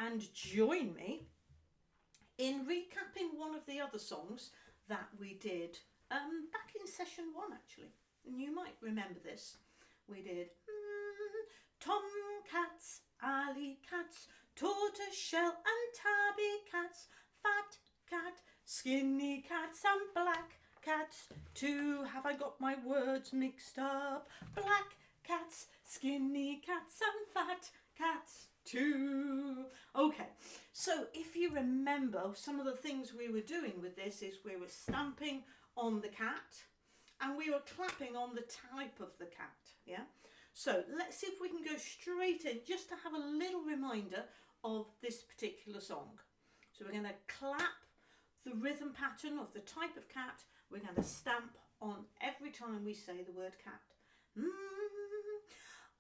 and join me in recapping one of the other songs that we did back in session 1 actually. And you might remember this. We did tomcats, alley cats, tortoiseshell and tabby cats, fat cat, skinny cats and black cats too. Have I got my words mixed up? Black cats, skinny cats and fat cats too. Okay, so if you remember, some of the things we were doing with this is we were stamping on the cat and we were clapping on the type of the cat, yeah? So let's see if we can go straight in just to have a little reminder of this particular song. So we're going to clap the rhythm pattern of the type of cat. We're going to stamp on every time we say the word cat.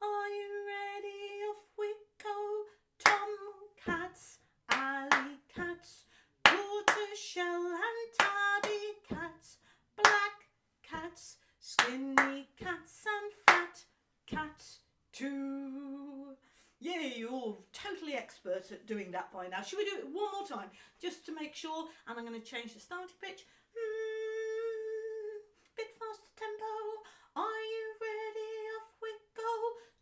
Are you ready? Off we go. Tomcats, alley cats, tortoiseshell and tabby cats, black cats, skinny cats and fat cats too. Yay, you're all totally expert at doing that by now. Should we do it one more time just to make sure? And I'm going to change the starting pitch. Bit faster tempo. Are you ready? Off we go.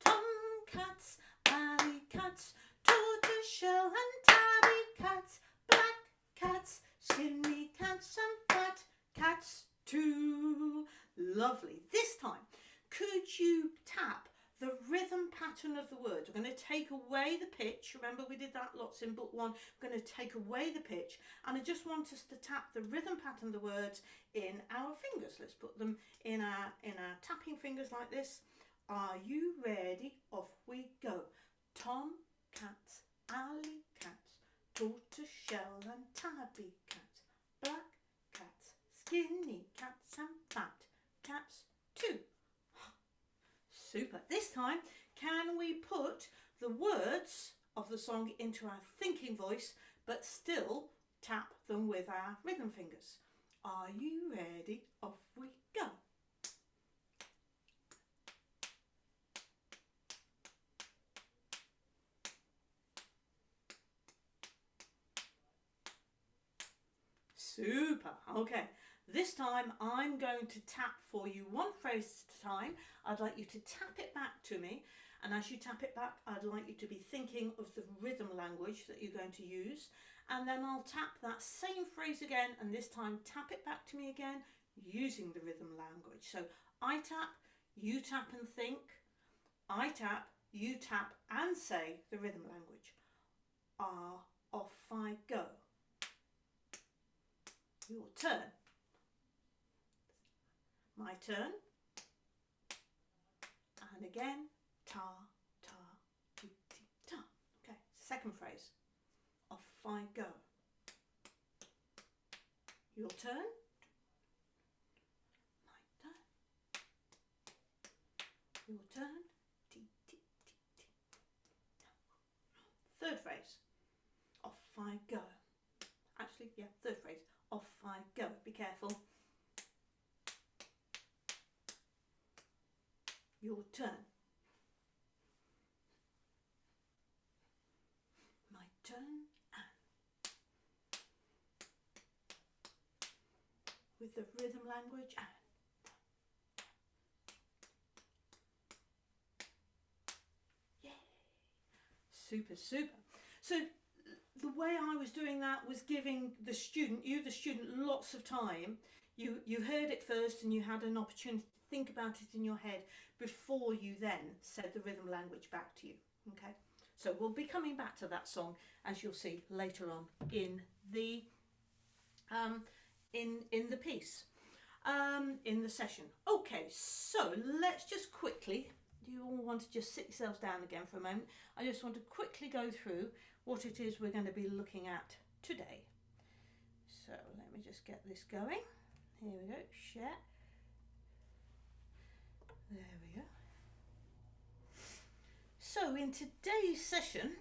Tomcats, alley cats, tortoiseshell and tabby cats, black cats, skinny cats and fat cats too. Lovely. This time, could you tap the rhythm pattern of the words? We're going to take away the pitch. Remember we did that lots in book 1. We're going to take away the pitch and I just want us to tap the rhythm pattern of the words in our fingers. Let's put them in our tapping fingers like this. Are you ready? Off we go. Tomcats, alley cats, tortoiseshell and tabby cats, black cats, skinny cats and fat cats too. Super. This time, can we put the words of the song into our thinking voice, but still tap them with our rhythm fingers? Are you ready? Off we go. Super. Okay. This time I'm going to tap for you one phrase at a time. I'd like you to tap it back to me, and as you tap it back I'd like you to be thinking of the rhythm language that you're going to use, and then I'll tap that same phrase again and this time tap it back to me again using the rhythm language. So I tap, you tap and think, I tap, you tap and say the rhythm language. Off I go. Your turn. My turn, and again, ta, ta, ti, ti, ta. Okay, second phrase, off I go. Your turn, my turn, your turn, ti, ti, ti, ti. Third phrase, off I go. Actually, yeah, third phrase, off I go. Be careful. Your turn. My turn, and with the rhythm language, and yay! Super, super. So the way I was doing that was giving the student, lots of time. You heard it first and you had an opportunity to think about it in your head before you then said the rhythm language back to you. Okay, so we'll be coming back to that song, as you'll see later on in the in the piece, in the session. Okay, so let's just quickly, do you all want to just sit yourselves down again for a moment? I just want to quickly go through what it is we're going to be looking at today. So let me just get this going. Here we go, share. There we go. So in today's session,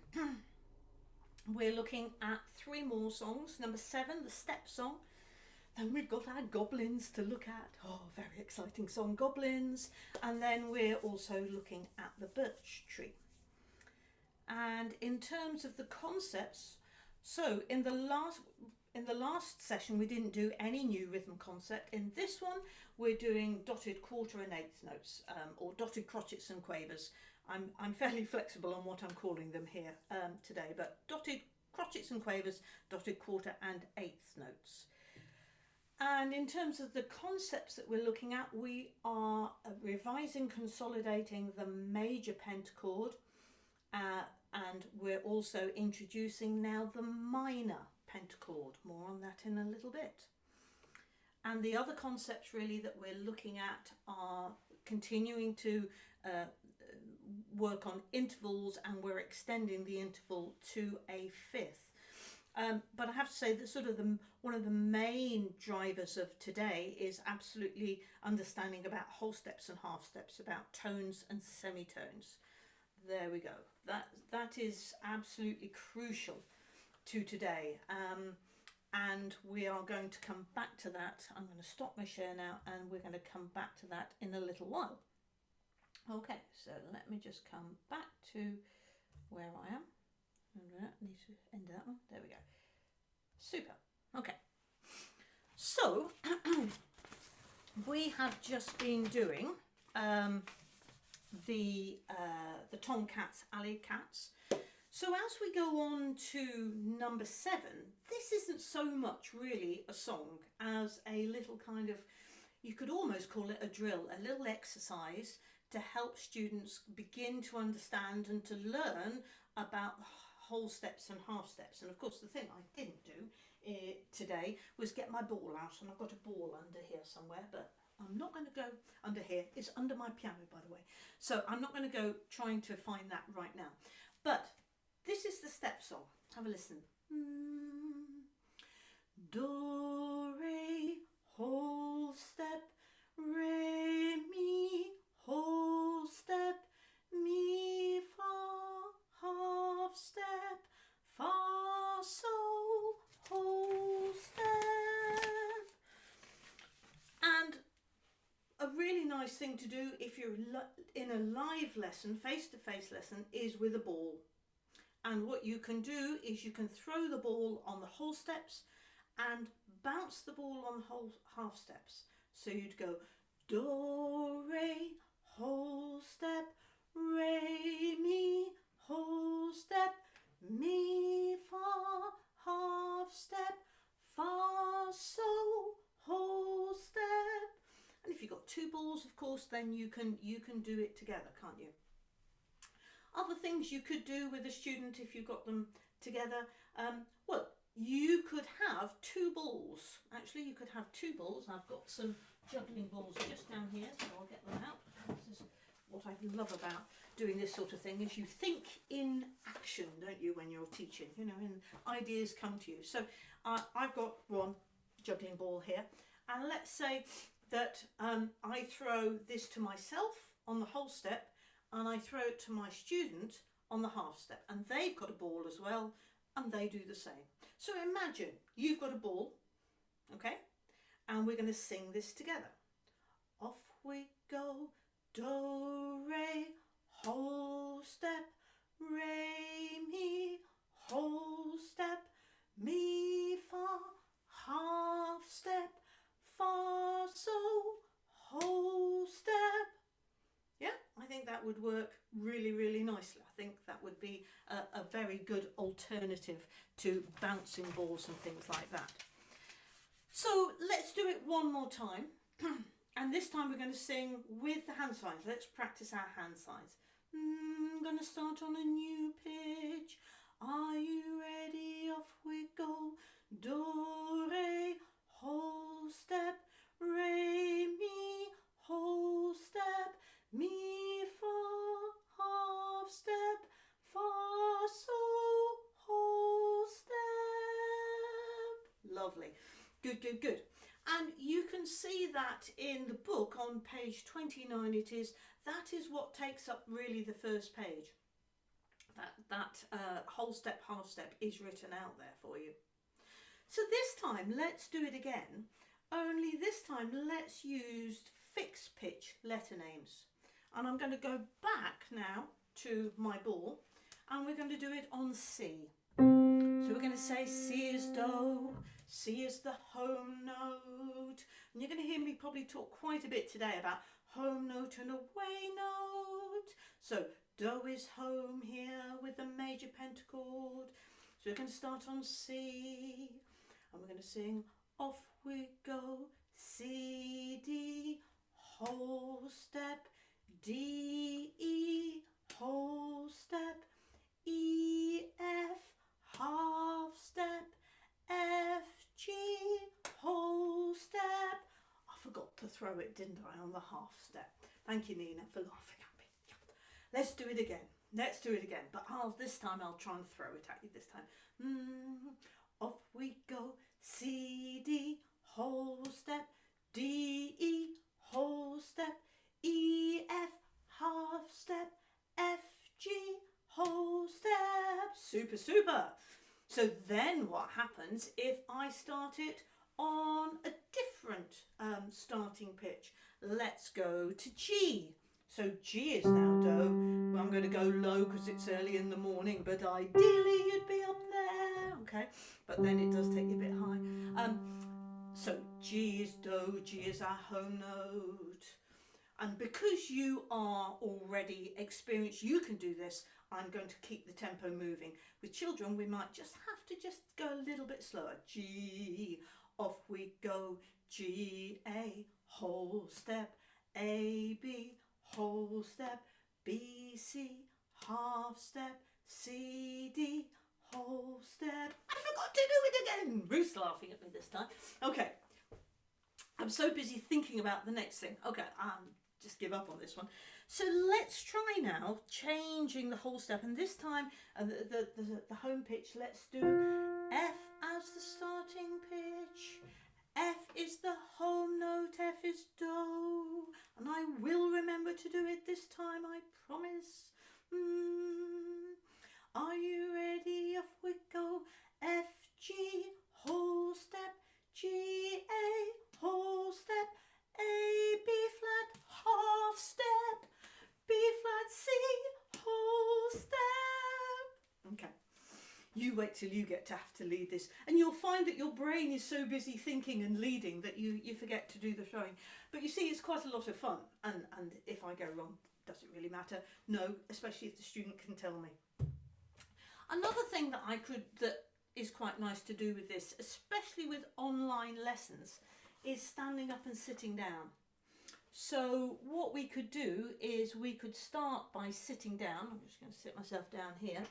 we're looking at 3 more songs. Number 7, the step song. Then we've got our Goblins to look at. Oh, very exciting song, Goblins. And then we're also looking at the Birch Tree. And in terms of the concepts, so in the last session we didn't do any new rhythm concept. In this one we're doing dotted quarter and eighth notes, or dotted crotchets and quavers. I'm fairly flexible on what I'm calling them here today, but dotted crotchets and quavers, dotted quarter and eighth notes. And in terms of the concepts that we're looking at, we are revising, consolidating the major pentachord, and we're also introducing now the minor pentachord. More on that in a little bit. And the other concepts really that we're looking at are continuing to work on intervals, and we're extending the interval to a fifth. But I have to say that sort of one of the main drivers of today is absolutely understanding about whole steps and half steps, about tones and semitones. There we go. That is absolutely crucial to today. And we are going to come back to that. I'm going to stop my share now, and we're going to come back to that in a little while. Okay, so let me just come back to where I am. I need to end that one. There we go. Super. Okay. So we have just been doing the tomcats, alley cats. So as we go on to number 7, this isn't so much really a song as a little kind of, you could almost call it a drill, a little exercise to help students begin to understand and to learn about whole steps and half steps. And of course the thing I didn't do today was get my ball out, and I've got a ball under here somewhere, but I'm not going to go under here. It's under my piano, by the way, so I'm not going to go trying to find that right now. But this is the step song. Have a listen. Do, re, whole step, re, mi, whole step, mi, fa, half step, fa, sol, whole step. And a really nice thing to do if you're in a live lesson, face-to-face lesson, is with a ball. And what you can do is you can throw the ball on the whole steps and bounce the ball on the whole half steps. So you'd go do, re, whole step, re, mi, whole step, mi, fa, half step, fa, sol, whole step. And if you've got 2 balls, of course, then you can do it together, can't you? Other things you could do with a student if you've got them together, well, you could have 2 balls. Actually, you could have 2 balls. I've got some juggling balls just down here, so I'll get them out. This is what I love about doing this sort of thing, is you think in action, don't you, when you're teaching, you know, and ideas come to you. So I've got one juggling ball here, and let's say that I throw this to myself on the whole step, and I throw it to my student on the half step, and they've got a ball as well, and they do the same. So imagine you've got a ball, okay, and we're going to sing this together. Off we go, do, re, whole step, re, mi, whole step, mi, fa, half step, fa, sol, whole step. Yeah, I think that would work really, really nicely. I think that would be a very good alternative to bouncing balls and things like that. So let's do it one more time. And this time we're going to sing with the hand signs. Let's practice our hand signs. I'm going to start on a new pitch. Are you ready? Off we go. Do, re, whole step, re, mi, whole step, mi, fa, half step, fa, sol, whole step. Lovely. Good, good, good. And you can see that in the book on page 29. That is what takes up really the first page. That whole step, half step is written out there for you. So this time let's do it again, only this time let's use fixed pitch letter names. And I'm going to go back now to my ball, and we're going to do it on C. So we're going to say C is Do, C is the home note. And you're going to hear me probably talk quite a bit today about home note and away note. So Do is home here with the major pentachord. So we're going to start on C, and we're going to sing off we go, C, D, whole step, D, E, whole step, E, F, half step, F, G, whole step. I forgot to throw it, didn't I, on the half step. Thank you, Nina, for laughing at me. Let's do it again. Let's do it again. But this time I'll try and throw it at you this time. Off we go. C, D, whole step. D, E, whole step. E, F, half step. F, G, whole step. Super, super. So then what happens if I start it on a different starting pitch? Let's go to G. So G is now Do. Well, I'm going to go low because it's early in the morning, but ideally you'd be up there, okay? But then it does take you a bit high. So G is Do, G is our home note. And because you are already experienced, you can do this. I'm going to keep the tempo moving. With children, we might just have to just go a little bit slower. G, off we go. G, A, whole step. A, B, whole step. B, C, half step. C, D, whole step. I forgot to do it again. Ruth's laughing at me this time. Okay. I'm so busy thinking about the next thing. Okay, just give up on this one. So let's try now changing the whole step, and this time the home pitch, let's do F as the starting pitch. F is the home note, F is Do, and I will remember to do it this time, I promise. Are you ready? Off we go. F, G, whole step. G, A, whole step. A, B flat, half step. B flat, C, whole step. Okay, you wait till you get to have to lead this, and you'll find that your brain is so busy thinking and leading that you forget to do the throwing. But you see, it's quite a lot of fun, and if I go wrong, does it really matter? No, especially if the student can tell me. Another thing that is quite nice to do with this, especially with online lessons, is standing up and sitting down. So what we could do is we could start by sitting down. I'm just going to sit myself down here,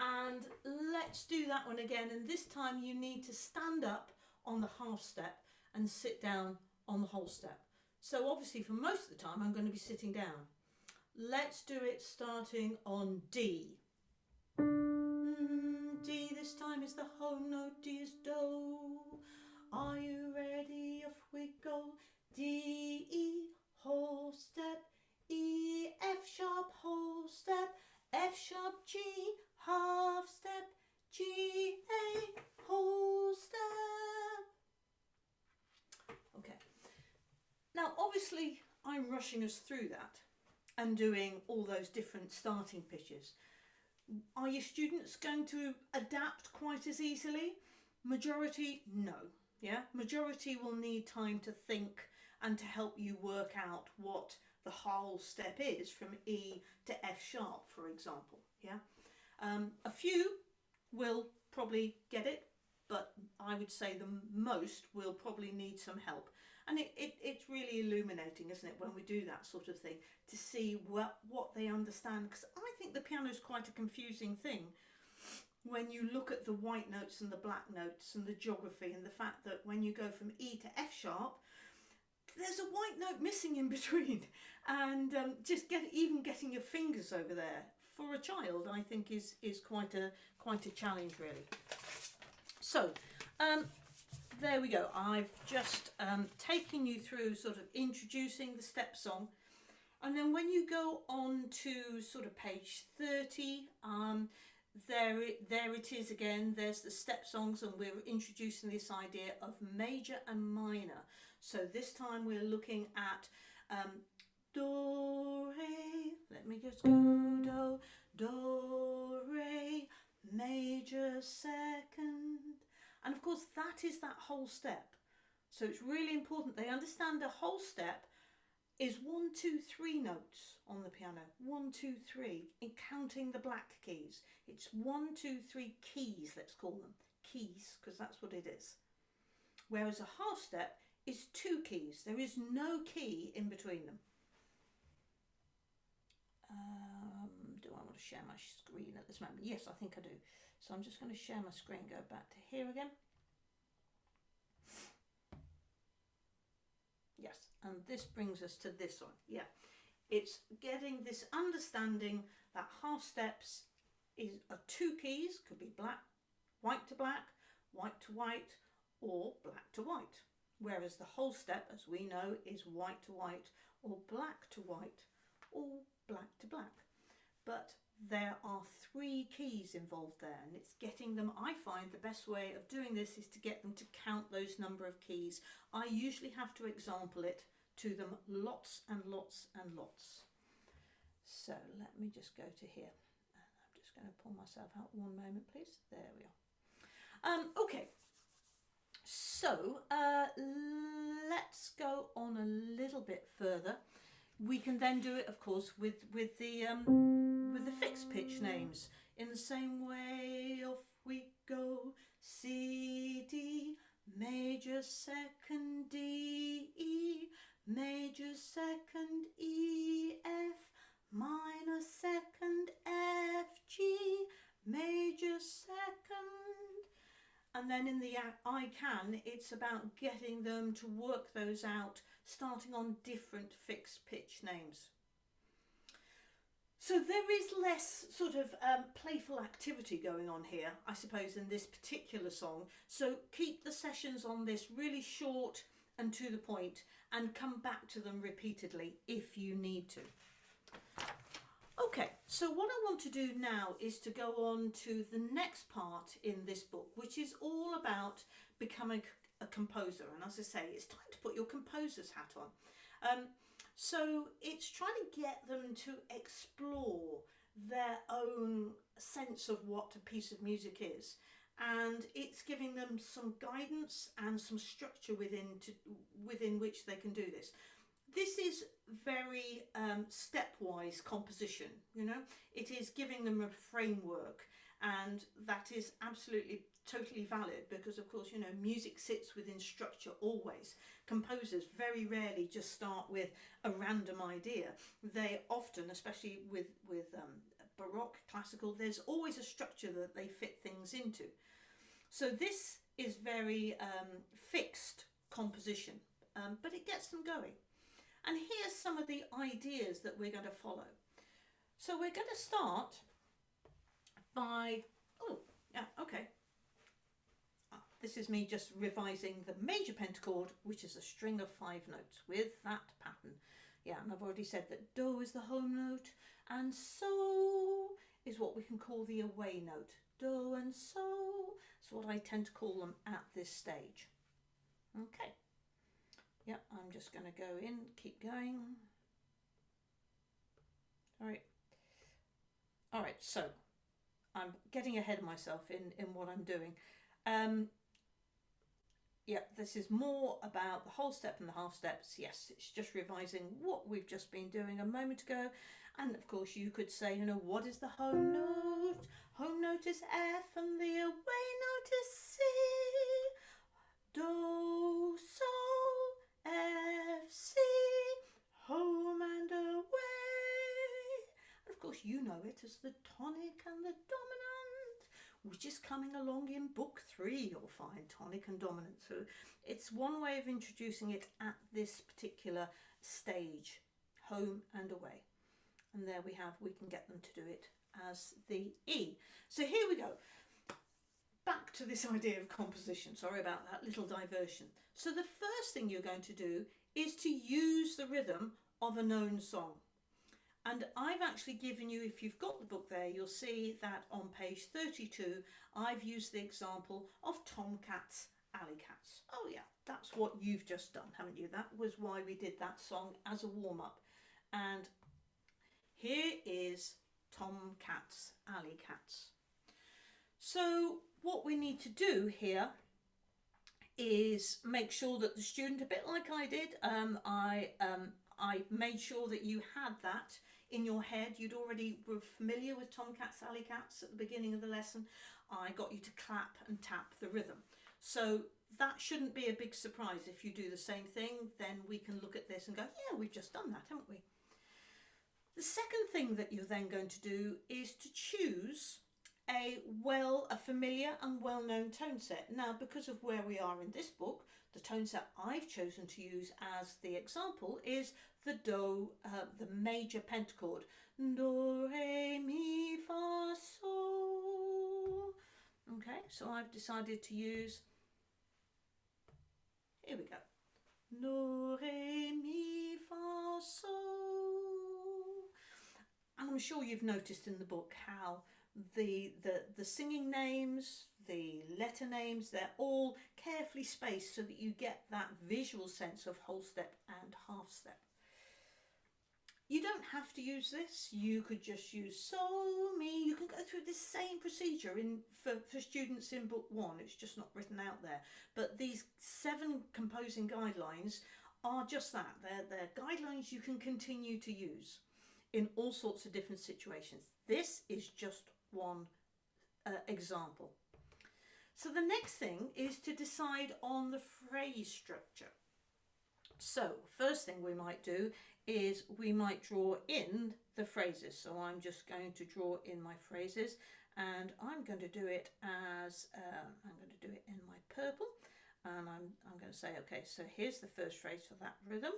and let's do that one again. And this time you need to stand up on the half step and sit down on the whole step. So obviously for most of the time I'm going to be sitting down. Let's do it starting on D. D this time is the home note, D is Do. Are you ready? Off we go. D, E, whole step. E, F sharp, whole step. F sharp, G, half step. G, A, whole step. Okay. Now obviously I'm rushing us through that and doing all those different starting pitches. Are your students going to adapt quite as easily? Majority, no. Yeah, majority will need time to think and to help you work out what the whole step is from E to F sharp, for example. Yeah, a few will probably get it, but I would say the most will probably need some help. And it's really illuminating, isn't it, when we do that sort of thing, to see what they understand, because I think the piano is quite a confusing thing when you look at the white notes and the black notes and the geography, and the fact that when you go from E to F sharp, there's a white note missing in between, and just even getting your fingers over there for a child, I think is quite a challenge, really. So there we go. I've just taken you through sort of introducing the step song, and then when you go on to sort of page 30, there it is again. There's the step songs, and we're introducing this idea of major and minor. So this time we're looking at Do, Re, let me just go, Do, do, re, major, second. And of course that is that whole step. So it's really important they understand the whole step is 1, 2, 3 notes on the piano. 1, 2, 3, in counting the black keys. It's 1, 2, 3 keys, let's call them. Keys, because that's what it is. Whereas a half step is 2 keys. There is no key in between them. Do I want to share my screen at this moment? Yes, I think I do. So I'm just going to share my screen, go back to here again. Yes, and this brings us to this one. Yeah, it's getting this understanding that half steps are 2 keys, could be black, white to black, white to white, or black to white. Whereas the whole step, as we know, is white to white, or black to white, or black to black. But there are 3 keys involved there, and it's getting them. I find the best way of doing this is to get them to count those number of keys. I usually have to example it to them lots and lots and lots. So let me just go to here. I'm just going to pull myself out one moment, please. There we are. Okay, so let's go on a little bit further. We can then do it, of course, with the fixed pitch names. In the same way, off we go. C, D, major, second, D, E, major, second, E, F, minor, second, F, G, major, second. And then in the I Can, it's about getting them to work those out, starting on different fixed pitch names. So there is less sort of playful activity going on here, I suppose, in this particular song. So keep the sessions on this really short and to the point, and come back to them repeatedly if you need to. Okay, so what I want to do now is to go on to the next part in this book, which is all about becoming a composer. And as I say, it's time to put your composer's hat on. So it's trying to get them to explore their own sense of what a piece of music is. And it's giving them some guidance and some structure within which they can do this. This is very stepwise composition, you know. It is giving them a framework, and that is absolutely totally valid because, of course, you know, music sits within structure always. Composers very rarely just start with a random idea. They often, especially with Baroque, classical, there's always a structure that they fit things into. So this is very fixed composition, but it gets them going. And here's some of the ideas that we're going to follow. So we're going to start by, this is me just revising the major pentachord, which is a string of 5 notes with that pattern. Yeah, and I've already said that do is the home note, and so is what we can call the away note. Do and so is what I tend to call them at this stage. Okay. Yep, I'm just going to go in, keep going. All right, so I'm getting ahead of myself in what I'm doing. This is more about the whole step and the half steps. Yes, it's just revising what we've just been doing a moment ago. And of course you could say, you know, what is the home note? Home note is F and the away note is C. Do, so, F, C, home and away. And of course you know it as the tonic and the dominant, which is coming along in book 3. You'll find tonic and dominant. So it's one way of introducing it at this particular stage, home and away. And there we can get them to do it as the E. So here we go. Back to this idea of composition. Sorry about that little diversion. So the first thing you're going to do is to use the rhythm of a known song. And I've actually given you, if you've got the book there, you'll see that on page 32, I've used the example of Tomcats, Alley Cats. Oh yeah, that's what you've just done, haven't you? That was why we did that song as a warm-up. And here is tomcats, alley cats. So what we need to do here is make sure that the student, a bit like I did, I made sure that you had that in your head. You'd already were familiar with tomcats, alley cats at the beginning of the lesson. I got you to clap and tap the rhythm. So that shouldn't be a big surprise. If you do the same thing, then we can look at this and go, yeah, we've just done that, haven't we? The second thing that you're then going to do is to choose a familiar and well-known tone set. Now, because of where we are in this book, the tone set I've chosen to use as the example is the the major pentachord. Do, re, mi, fa, sol. Okay, so I've decided to use, here we go. Do, re, mi, fa, sol. And I'm sure you've noticed in the book how the singing names, the letter names, they're all carefully spaced so that you get that visual sense of whole step and half step. You don't have to use this. You could just use sol, mi. You can go through this same procedure for students in book 1. It's just not written out there. But these 7 composing guidelines are just that. They're guidelines you can continue to use in all sorts of different situations. This is just one example. So the next thing is to decide on the phrase structure. So first thing we might do is we might draw in the phrases. So I'm just going to draw in my phrases, and I'm going to do it as I'm going to do it in my purple, and I'm going to say, okay, so here's the first phrase for that rhythm,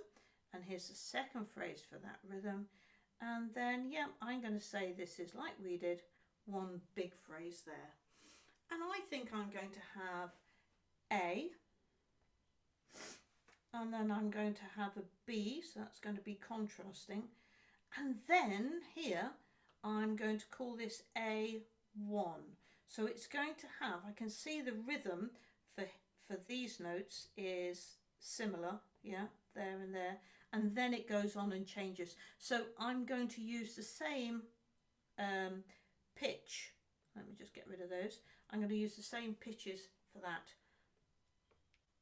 and here's the second phrase for that rhythm. And then, yeah, I'm going to say this is, like we did, one big phrase there. And I think I'm going to have A, and then I'm going to have a B, so that's going to be contrasting. And then here, I'm going to call this A1. So it's going to have, I can see the rhythm for these notes is similar, yeah, there and there. And then it goes on and changes. So I'm going to use the same pitch. Let me just get rid of those. I'm going to use the same pitches for that,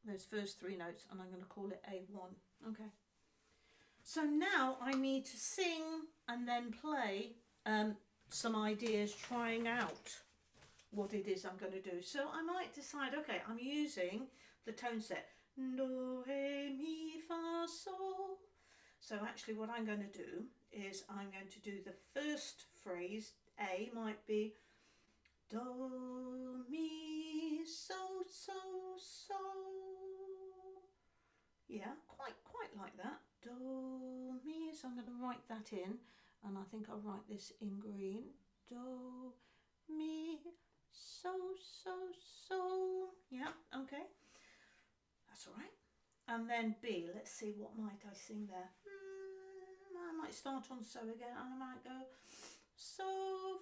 those first 3 notes, and I'm going to call it A1. Okay. So now I need to sing and then play some ideas, trying out what it is I'm going to do. So I might decide, okay, I'm using the tone set. Do, re, mi, fa, sol. So actually what I'm going to do is I'm going to do the first phrase. A might be do, mi, so, so, so. Yeah, quite like that. Do, mi. So I'm going to write that in, and I think I'll write this in green. Do, mi, so, so, so. Yeah, okay. That's all right. And then B, let's see, what might I sing there? I might start on so again, and I might go so,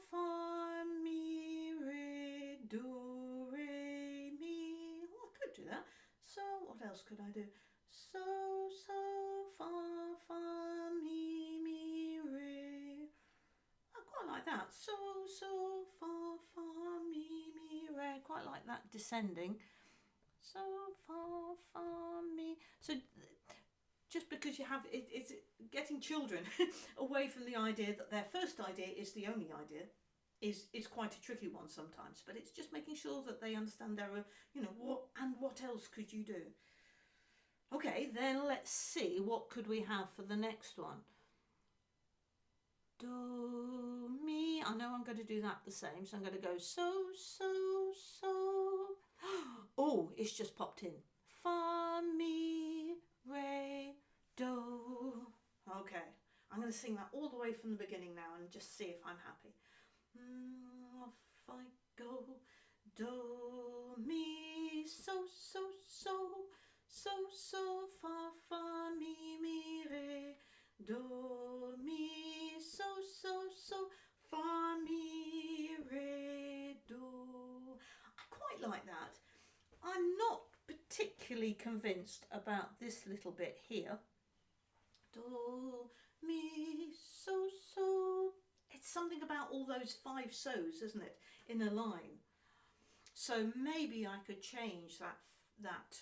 fa, mi, re, do, re, mi. Oh, I could do that. So what else could I do? So, fa, fa, mi, re. I quite like that. So, fa, fa, mi, re. Quite like that descending. So, fa, mi. So just because you have it's getting children away from the idea that their first idea is the only idea is quite a tricky one sometimes, but it's just making sure that they understand there are, you know, what else could you do. Okay, then let's see, what could we have for the next one? Do, mi. I know I'm going to do that the same, so I'm going to go so, so, so. Oh, it's just popped in. Fa, mi, re, do. Okay, I'm going to sing that all the way from the beginning now and just see if I'm happy. Off I go. Do, mi, so, so, so. So, so, fa, fa, mi, re. Do, mi, so, so, fa, mi, re, do. I quite like that. I'm not particularly convinced about this little bit here. Do, mi, so, so. it's something about all those 5 so's, isn't it, in a line. So maybe I could change that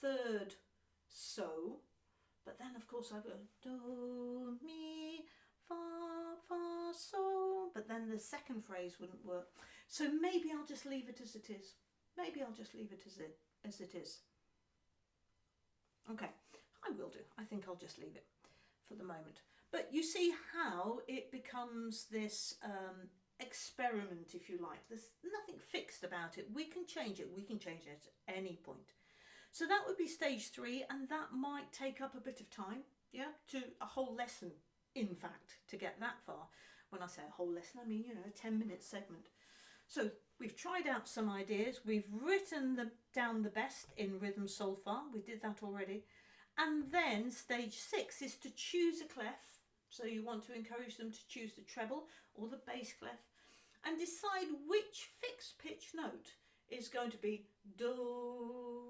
third so, but then of course I go do, mi, fa, fa, so, but then the second phrase wouldn't work. So maybe I'll just leave it as it is. Maybe I'll just leave it as it is. Okay, I will do. I think I'll just leave it for the moment. But you see how it becomes this experiment, if you like. There's nothing fixed about it. We can change it. We can change it at any point. So that would be stage 3, and that might take up a bit of time, yeah, to a whole lesson, in fact, to get that far. When I say a whole lesson, I mean, you know, a 10-minute segment. So we've tried out some ideas. We've written down the best in rhythm solfa. We did that already. And then stage 6 is to choose a clef. So you want to encourage them to choose the treble or the bass clef and decide which fixed pitch note is going to be do.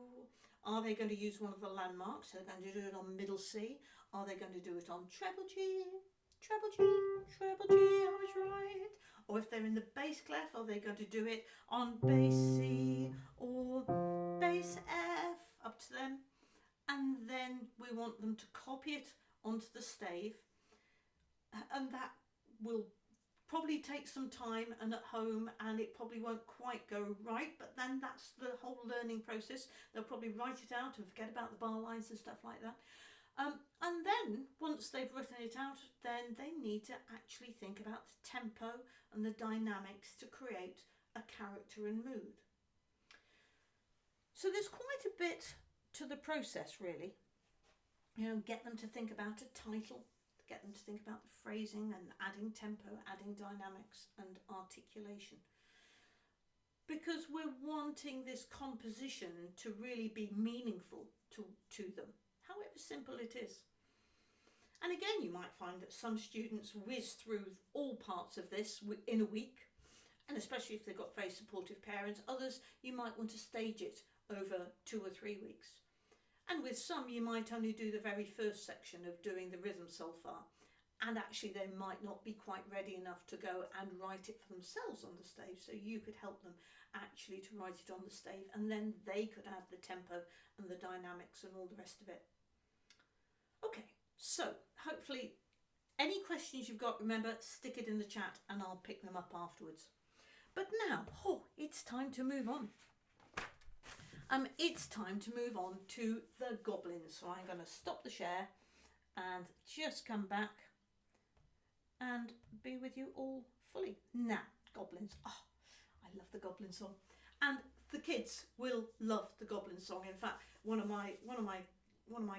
Are they going to use one of the landmarks? They're going to do it on middle C. Are they going to do it on treble G, treble G, treble G, I was right. Or if they're in the bass clef, are they going to do it on bass C or bass F? Up to them. And then we want them to copy it onto the stave, and that will probably take some time and at home, and it probably won't quite go right, but then that's the whole learning process. They'll probably write it out and forget about the bar lines and stuff like that. And then once they've written it out, then they need to actually think about the tempo and the dynamics to create a character and mood. So there's quite a bit to the process, really. You know, get them to think about a title, get them to think about the phrasing and adding tempo, adding dynamics and articulation. Because we're wanting this composition to really be meaningful to them, however simple it is. And again, you might find that some students whiz through all parts of this in a week, and especially if they've got very supportive parents. Others, you might want to stage it over 2 or 3 weeks. And with some, you might only do the very first section of doing the rhythm solfa, and actually they might not be quite ready enough to go and write it for themselves on the stave, so you could help them actually to write it on the stave, and then they could add the tempo and the dynamics and all the rest of it. Okay, so hopefully any questions you've got, remember, stick it in the chat and I'll pick them up afterwards. But now, it's time to move on. It's time to move on to the Goblins. So I'm going to stop the share and just come back and be with you all fully. Now, Goblins. Oh, I love the Goblin Song, and the kids will love the Goblin Song. In fact, one of my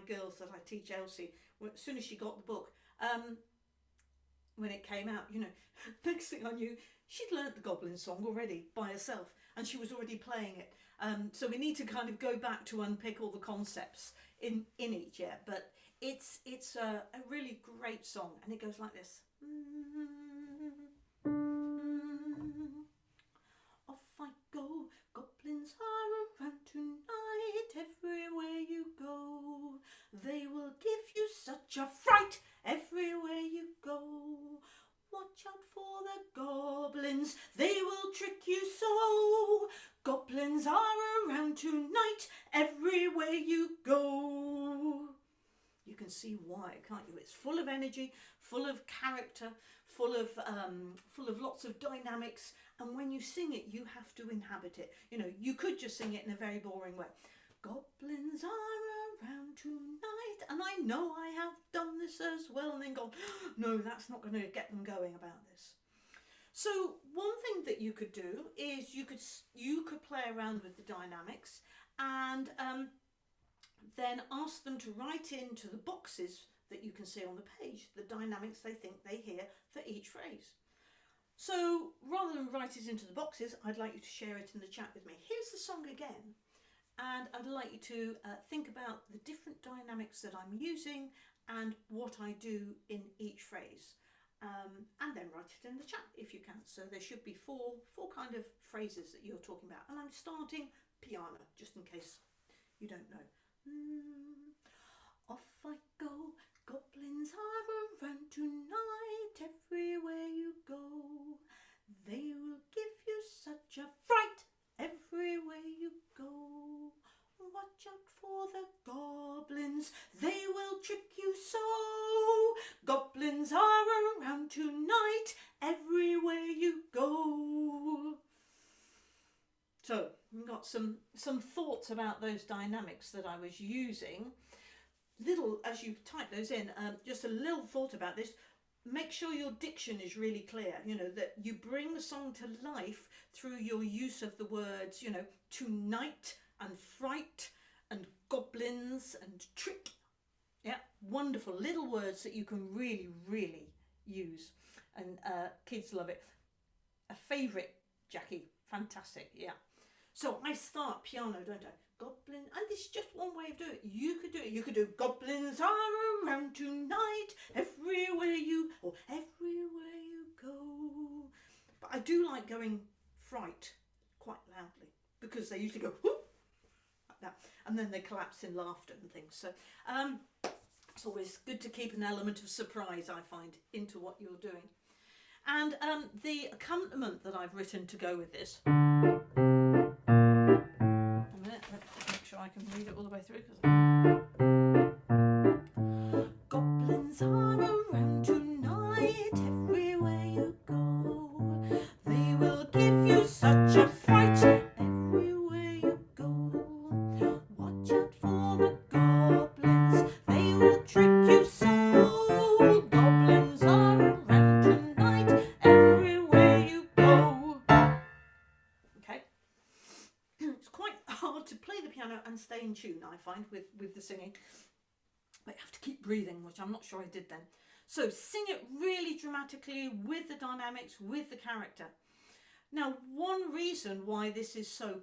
girls that I teach, Elsie, as soon as she got the book, when it came out, you know, next thing I knew, she'd learnt the Goblin Song already by herself, and she was already playing it. So we need to kind of go back to unpick all the concepts in each, yeah. But it's a really great song, and it goes like this. Off I go, goblins are around tonight, everywhere you go. They will give you such a fright, everywhere you go. Watch out for the goblins, they will trick you so. Goblins are around tonight, everywhere you go. You can see why, can't you? It's full of energy, full of character, full of lots of dynamics, and when you sing it, you have to inhabit it. You know, you could just sing it in a very boring way. Goblins are around tonight, and I know I have done this as well, and then gone, no, that's not going to get them going about this. So one thing that you could do is you could play around with the dynamics and then ask them to write into the boxes that you can see on the page the dynamics they think they hear for each phrase. So rather than write it into the boxes, I'd like you to share it in the chat with me. Here's the song again, and I'd like you to think about the different dynamics that I'm using and what I do in each phrase. And then write it in the chat if you can. So there should be four kind of phrases that you're talking about. And I'm starting piano, just in case you don't know. Off I go, Goblins are around tonight, everywhere you go. They will give you such a fright, everywhere you go. Watch out for the goblins, they will trick you so. Goblins are around tonight, everywhere you go. So, we've got some thoughts about those dynamics that I was using. Little, as you type those in, just a little thought about this. Make sure your diction is really clear, you know, that you bring the song to life through your use of the words, you know, tonight and fright and goblins and trick. Yeah, wonderful little words that you can really, really use. And kids love it. A favourite, Jackie. Fantastic, yeah. So I start piano, don't I? Goblin, and this is just one way of doing it. You could do it. You could do goblins are around tonight, everywhere you go. But I do like going fright quite loudly because they usually go whoop, like that, and then they collapse in laughter and things. So it's always good to keep an element of surprise, I find, into what you're doing. And the accompaniment that I've written to go with this. I can read it all the way through. Goblins are around tonight, everywhere you go. They will give you such a fright, everywhere you go. Watch out for the goblins, they will trick you so. Goblins are around tonight, everywhere you go. Okay. It's quite hard to play the piano and stay in tune, I find, with the singing. But you have to keep breathing, which I'm not sure I did then. So sing it really dramatically with the dynamics, with the character. Now, one reason why this is so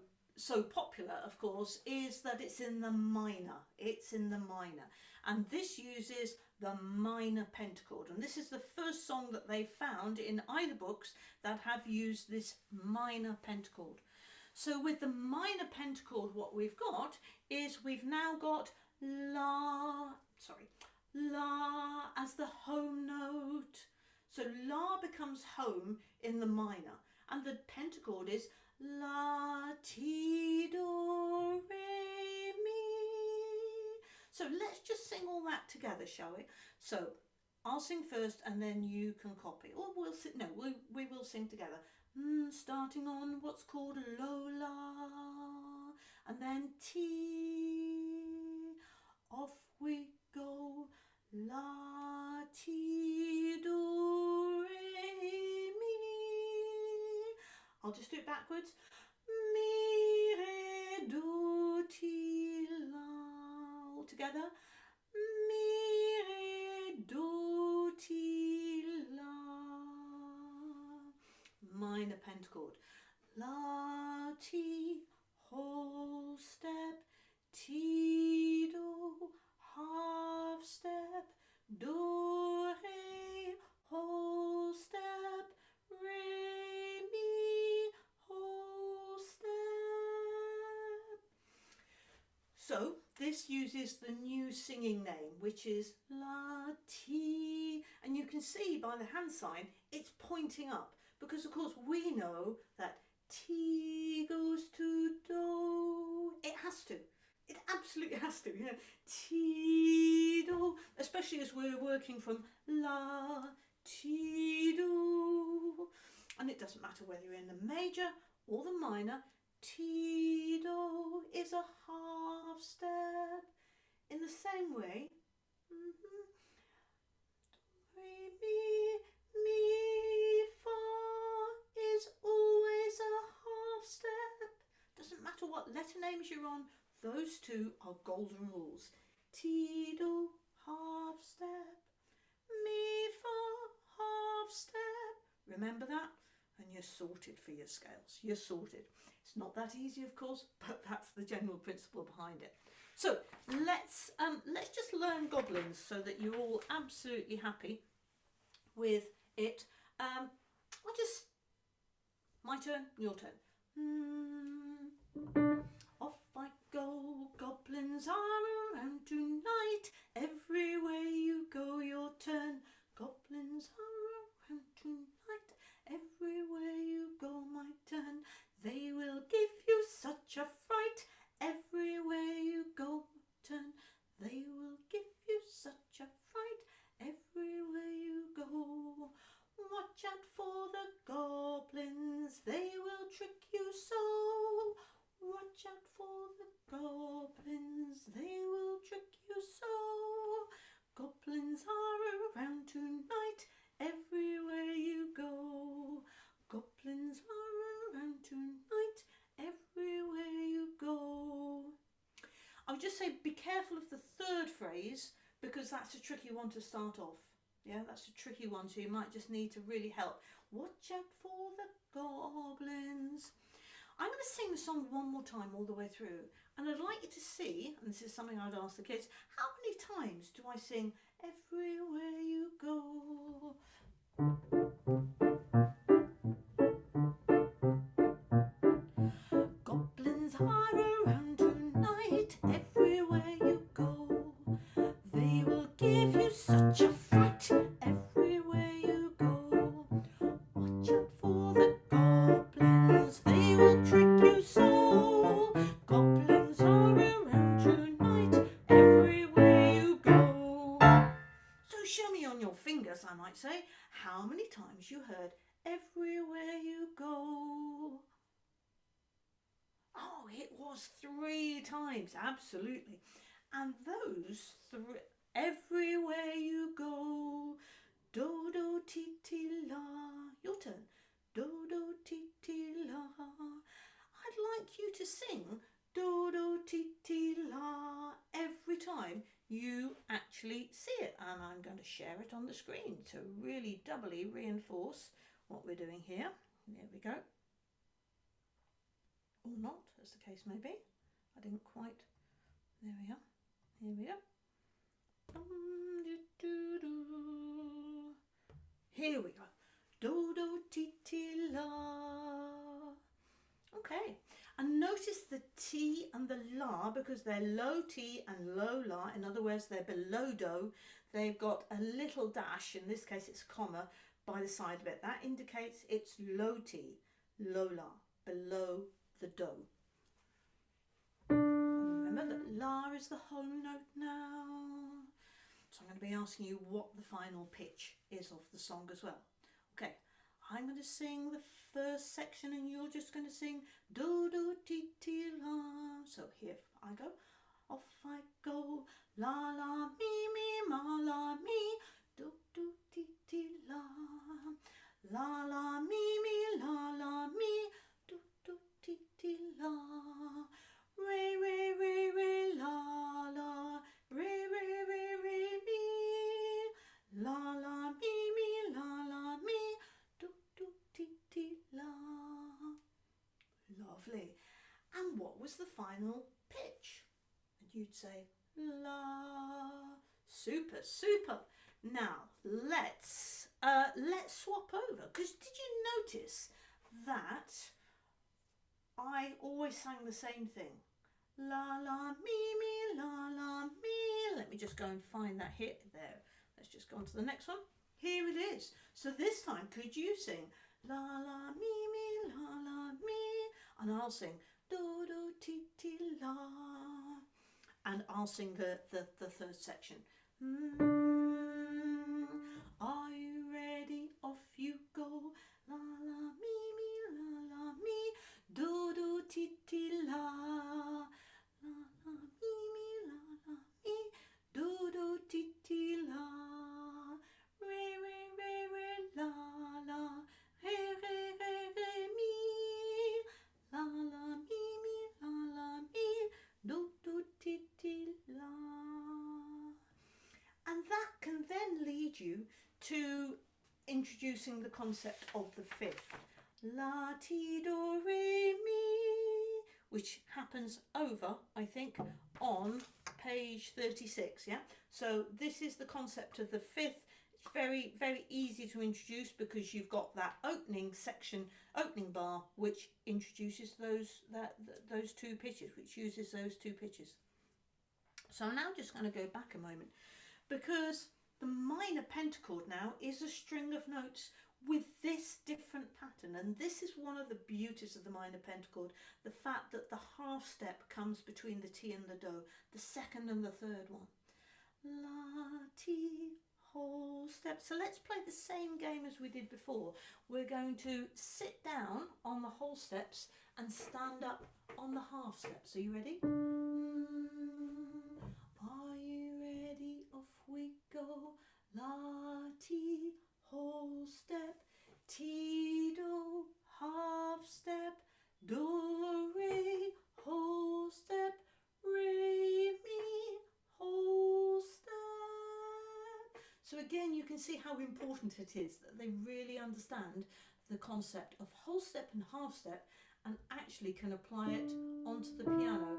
popular, of course, is that it's in the minor. It's in the minor. And this uses the minor pentachord. And this is the first song that they found in either books that have used this minor pentachord. So with the minor pentachord, what we've got is we've now got La as the home note. So La becomes home in the minor, and the pentachord is La, Ti, Do, Re, Mi. So let's just sing all that together, shall we? So I'll sing first and then you can copy. Or we'll sing, no, we will sing together. Starting on what's called Lola, and then Ti, off we go. La, Ti, Do, Re, Mi. I'll just do it backwards. Mi, Re, Do, Ti, La. All together. Mi, Re, Do, Ti, La. Minor pentachord. La, Ti, whole step, Ti, Do, half step, Do, Re, whole step, Re, Mi, whole step. So this uses the new singing name, which is La, Ti, and you can see by the hand sign it's pointing up. Because of course we know that Ti goes to Do. It has to. It absolutely has to. You know, Ti, Do. Especially as we're working from La, Ti, Do. And it doesn't matter whether you're in the major or the minor. Ti, Do is a half step. In the same way. Re, Mi, Mi, Fa is always a half step. Doesn't matter what letter names you're on, those two are golden rules. Ti, Do, half step. Mi, Fa, half step. Remember that? And you're sorted for your scales. You're sorted. It's not that easy, of course, but that's the general principle behind it. So let's just learn Goblins so that you're all absolutely happy with it. I'll just, my turn, your turn. Off I go, goblins are around tonight, everywhere you go. would just say be careful of the third phrase because that's a tricky one to start off. Yeah, that's a tricky one, so you might just need to really help. Watch out for the goblins. I'm going to sing the song one more time all the way through, and I'd like you to see, and this is something I'd ask the kids, how many times do I sing everywhere you go? Goblins are around tonight, everywhere you go. They will give you such a fright, everywhere you go. Watch out for the goblins, they will trick you so. Goblins are around tonight, everywhere you go. So show me on your fingers, I might say, how many times you heard everywhere you go. Oh, it was 3 times, absolutely. And those 3, everywhere you go, do do ti ti la. Your turn. Do do ti ti la. I'd like you to sing do do ti ti la every time you actually see it, and I'm going to share it on the screen to really doubly reinforce what we're doing here. There we go. Or not, as the case may be. I didn't quite. There we are. Here we are. Here we go. Do do ti ti la. Okay, and notice the T and the La, because they're low T and low La. In other words, they're below Do. They've got a little dash, in this case it's comma, by the side of it. That indicates it's low T, low La, below the Do. And remember that La is the whole note now. So I'm going to be asking you what the final pitch is of the song as well. Okay, I'm going to sing the first section and you're just going to sing do do ti ti la. So here I go. Off I go. La la mi mi ma la mi. Do do ti ti la. La la mi mi la la mi. Do do ti ti la. Re re re re la la. Re re re re mi. La la mi mi la la mi. Do do ti ti la. Lovely. And what was the final pitch? And you'd say la. Super, super. Now let's swap over, because did you notice that I always sang the same thing? La la mi mi la la mi. Let me just go and find that hit there. Let's just go on to the next one. Here it is. So this time, could you sing la la mi mi la la mi, and I'll sing do do ti ti la, and I'll sing the third section. Are you ready? Off you go. La la mi mi la la mi. Do do ti ti la. La la mi mi la la mi. Do do ti ti la. Re re re re la la. Re re re re mi. La la mi mi la la mi. Do do ti ti la. And that can then lead you to introducing the concept of the fifth. La ti do re mi, which happens over, I think, on page 36. Yeah, so this is the concept of the fifth. It's very, very easy to introduce because you've got that opening section, opening bar, which introduces those 2 pitches, which uses those 2 pitches. So I'm now just going to go back a moment, because the minor pentachord now is a string of notes with this different pattern, and this is one of the beauties of the minor pentachord, the fact that the half step comes between the T and the Do, the second and the third one. La, Ti, whole step. So let's play the same game as we did before. We're going to sit down on the whole steps and stand up on the half steps. Are you ready? Are you ready? Off we go. La, Ti, whole step. Ti, Do, half step. Do, Re, whole step. Re, So again, you can see how important it is that they really understand the concept of whole step and half step and actually can apply it onto the piano.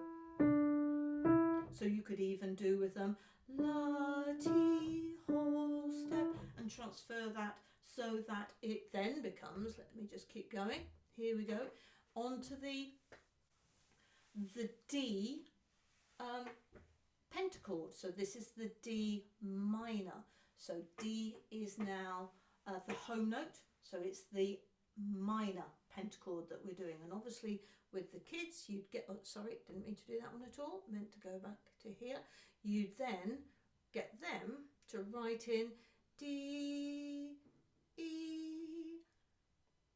So you could even do with them la, ti, whole step, and transfer that so that it then becomes, let me just keep going, here we go, onto the D pentachord. So this is the D minor. So D is now the home note, so it's the minor pentachord that we're doing. And obviously with the kids, you'd get, oh, sorry, didn't mean to do that one at all, meant to go back to here. You'd then get them to write in D, E,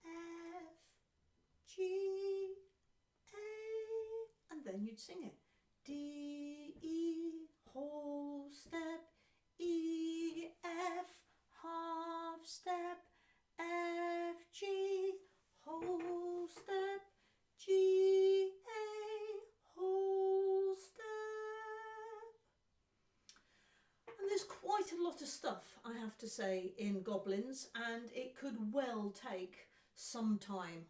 F, G, A, and then you'd sing it. D, E, whole step, E, F, half step, F, G, whole step, G, A, whole step. And there's quite a lot of stuff, I have to say, in Goblins, and it could well take some time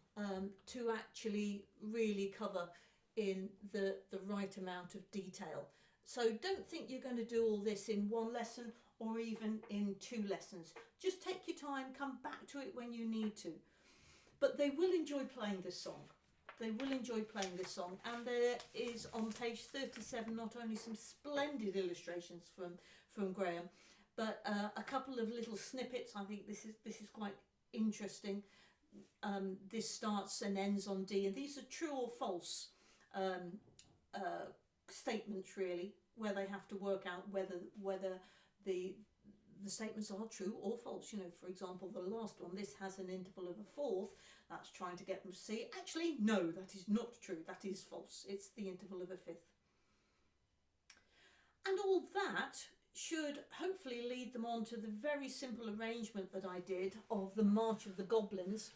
to actually really cover in the right amount of detail. So don't think you're going to do all this in one lesson or even in 2 lessons. Just take your time, come back to it when you need to. But they will enjoy playing this song. They will enjoy playing this song. And there is on page 37 not only some splendid illustrations from Graham, but a couple of little snippets. I think this is quite interesting. This starts and ends on D, and these are true or false statements, really, where they have to work out whether the statements are true or false. You know, for example, the last one, this has an interval of a fourth. That's trying to get them to see, actually, no, that is not true. That is false. It's the interval of a fifth. And all that should hopefully lead them on to the very simple arrangement that I did of the March of the Goblins.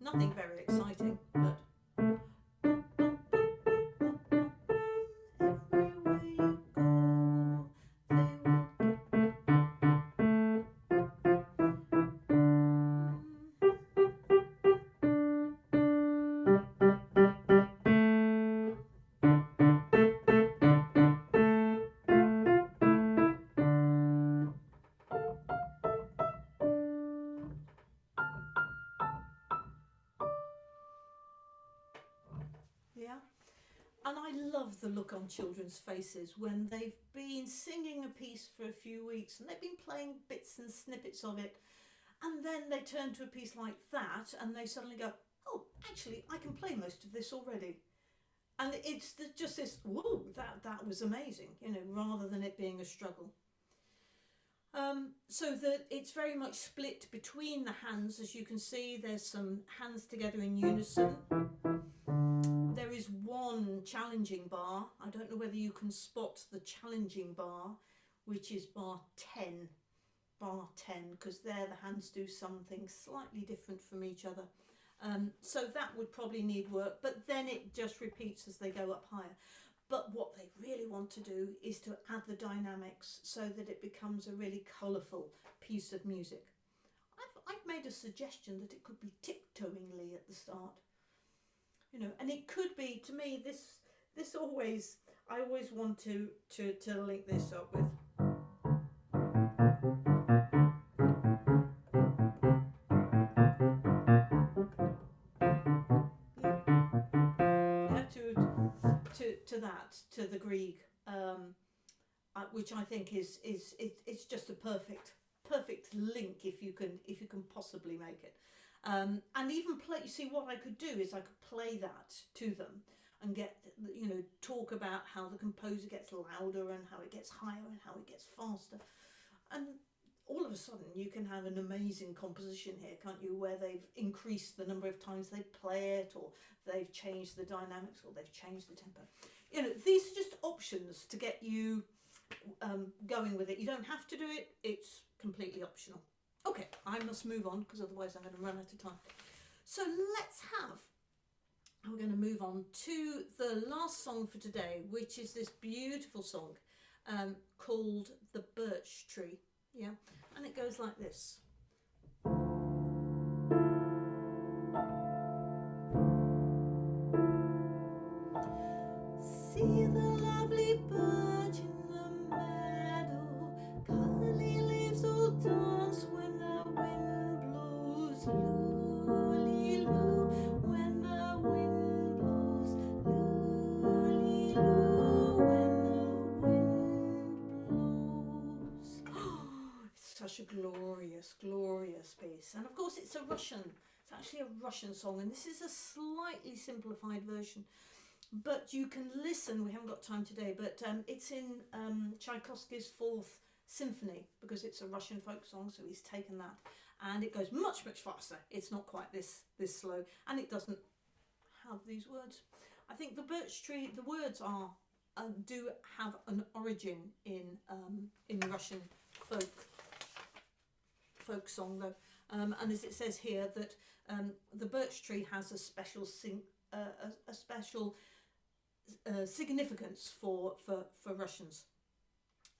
Nothing very exciting, but everywhere you go, yeah. And I love the look on children's faces when they've been singing a piece for a few weeks and they've been playing bits and snippets of it, and then they turn to a piece like that and they suddenly go, oh, actually, I can play most of this already. And it's just this, whoa, that was amazing, you know, rather than it being a struggle. So that it's very much split between the hands. As you can see, there's some hands together in unison. There is one challenging bar. I don't know whether you can spot the challenging bar, which is bar 10, because there the hands do something slightly different from each other. So that would probably need work, but then it just repeats as they go up higher. But what they really want to do is to add the dynamics so that it becomes a really colourful piece of music. I've made a suggestion that it could be tiptoeingly at the start. You know, and it could be, to me, this always, I always want to link this up with. To the Grieg, which I think is it's just a perfect link if you can possibly make it, and even play. You see, what I could do is I could play that to them and get, you know, talk about how the composer gets louder and how it gets higher and how it gets faster, and all of a sudden you can have an amazing composition here, can't you, where they've increased the number of times they play it, or they've changed the dynamics, or they've changed the tempo. You know, these are just options to get you going with it. You don't have to do it, it's completely optional. Okay, I must move on because otherwise I'm going to run out of time. So let's have we're going to move on to the last song for today, which is this beautiful song called The Birch Tree. Yeah, and it goes like this. See the lovely birch in the meadow, curly leaves all dance when the wind blows. Loo-lee-loo, when the wind blows. Loo-lee-loo, when the wind blows. It's such a glorious, glorious piece. And of course it's a Russian, it's actually a Russian song, and this is a slightly simplified version. But you can listen, we haven't got time today, but it's in Tchaikovsky's Fourth Symphony, because it's a Russian folk song, so he's taken that. And it goes much, much faster. It's not quite this slow, and it doesn't have these words. I think the Birch Tree, the words are do have an origin in Russian folk song, though. And as it says here, that the birch tree has a special significance for Russians,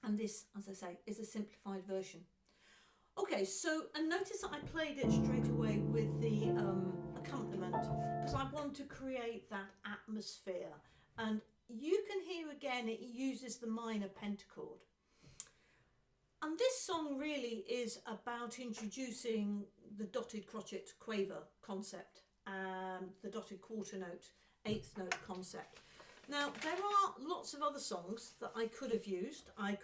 and this, as I say, is a simplified version. Okay, so, and notice that I played it straight away with the accompaniment, because I want to create that atmosphere. And you can hear again it uses the minor pentachord. And this song really is about introducing the dotted crotchet quaver concept and the dotted quarter note, eighth note concept. Now, there are lots of other songs that I could have used. I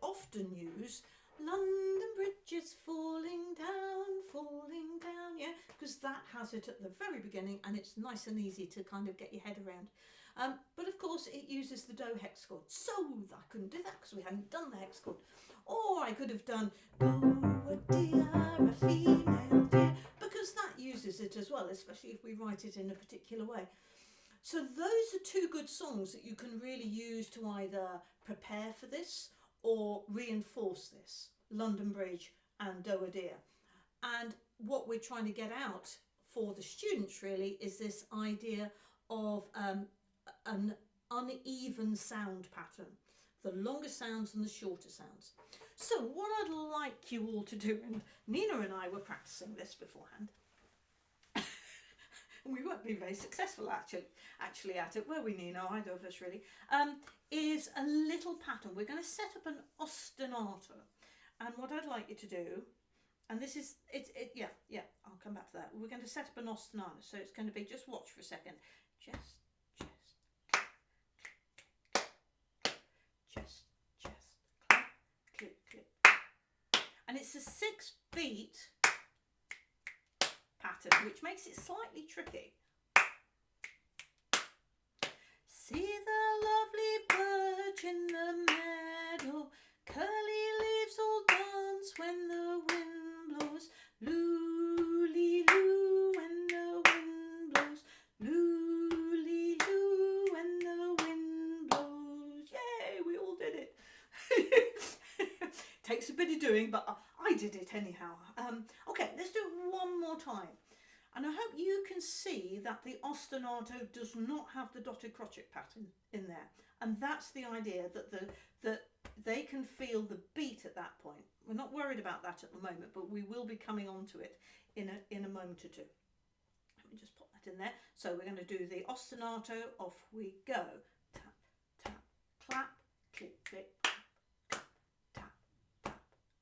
often use London Bridge is falling down, yeah, because that has it at the very beginning, and it's nice and easy to kind of get your head around. But of course it uses the do hex chord, so I couldn't do that because we hadn't done the hex chord. Or I could have done go a dear, a female dear, because that uses it as well, especially if we write it in a particular way. So those are two good songs that you can really use to either prepare for this or reinforce this, London Bridge and Do a Dear. And what we're trying to get out for the students really is this idea of an uneven sound pattern, the longer sounds and the shorter sounds. So what I'd like you all to do, and Nina and I were practicing this beforehand, and we won't be very successful actually at it, were we, Nina? Either of us really, is a little pattern. We're going to set up an ostinato, and what I'd like you to do, and this is yeah, I'll come back to that. We're going to set up an ostinato, so it's going to be, just watch for a second, chest, clap, click, click, and it's a 6-beat pattern, which makes it slightly tricky. See the lovely birch in the meadow, curly leaves all dance when the wind blows. Loo-lee-loo, when the wind blows. Loo-lee-loo, when the wind blows. Yay, we all did it. Takes a bit of doing, but I did it anyhow. Okay, let's do it one more time. And I hope you can see that the ostinato does not have the dotted crotchet pattern in there. And that's the idea, that they can feel the beat at that point. We're not worried about that at the moment, but we will be coming on to it in a moment or two. Let me just pop that in there. So we're going to do the ostinato. Off we go. Tap, tap, clap, click, click, clap, tap, tap,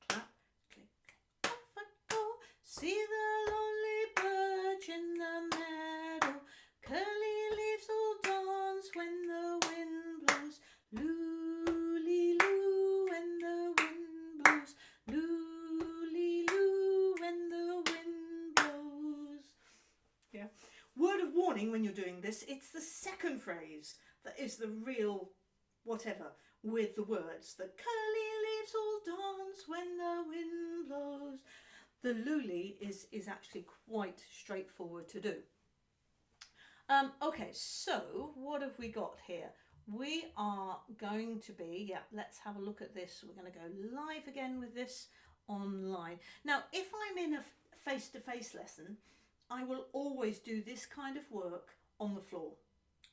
clap, click, click. Off I go. See the lonely birch in the meadow, curly leaves all dance when the wind blows. Loo-lee-loo, when the wind blows. Loo-lee-loo, when the wind blows. Yeah. Word of warning when you're doing this, it's the second phrase that is the real whatever with the words. The curly leaves all dance when the wind blows. The luli is actually quite straightforward to do. Okay, so what have we got here? We are going to be, yeah, let's have a look at this. We're going to go live again with this online. Now, if I'm in a face-to-face lesson, I will always do this kind of work on the floor.